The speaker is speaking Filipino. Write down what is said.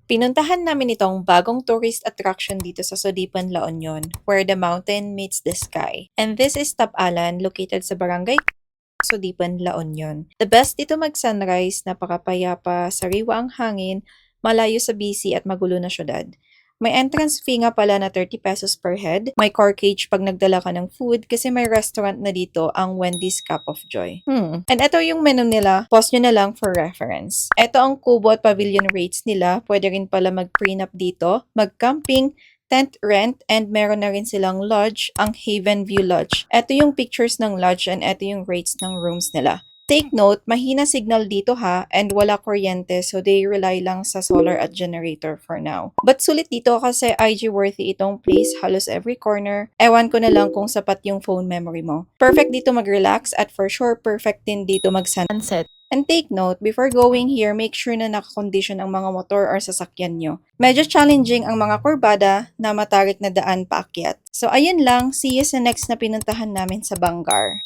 Pinuntahan namin itong bagong tourist attraction dito sa Sodipan, La Union, where the mountain meets the sky. And this is Tapalan, located sa Barangay Sodipan, La Union. The best dito mag-sunrise, napakapayapa, sariwa ang hangin, malayo sa busy at magulo na syudad. May entrance fee nga pala na 30 pesos per head. May car cage pag nagdala ka ng food kasi may restaurant na dito ang Wendy's Cup of Joy. And ito yung menu nila. Pause nyo na lang for reference. Ito ang kubo at pavilion rates nila. Pwede rin pala mag-prenup dito, mag-camping, tent rent, and meron na rin silang lodge, ang Haven View Lodge. Ito yung pictures ng lodge and ito yung rates ng rooms nila. Take note, mahina signal dito ha, and wala kuryente, so they rely lang sa solar at generator for now. But sulit dito kasi IG worthy itong place, halos every corner. Ewan ko na lang kung sapat yung phone memory mo. Perfect dito mag-relax at for sure perfect din dito mag-sunset. And take note, before going here, make sure na nakakondition ang mga motor or sasakyan nyo. Medyo challenging ang mga kurbada na matarik na daan paakyat. So ayun lang, see you sa next na pinuntahan namin sa Bangar.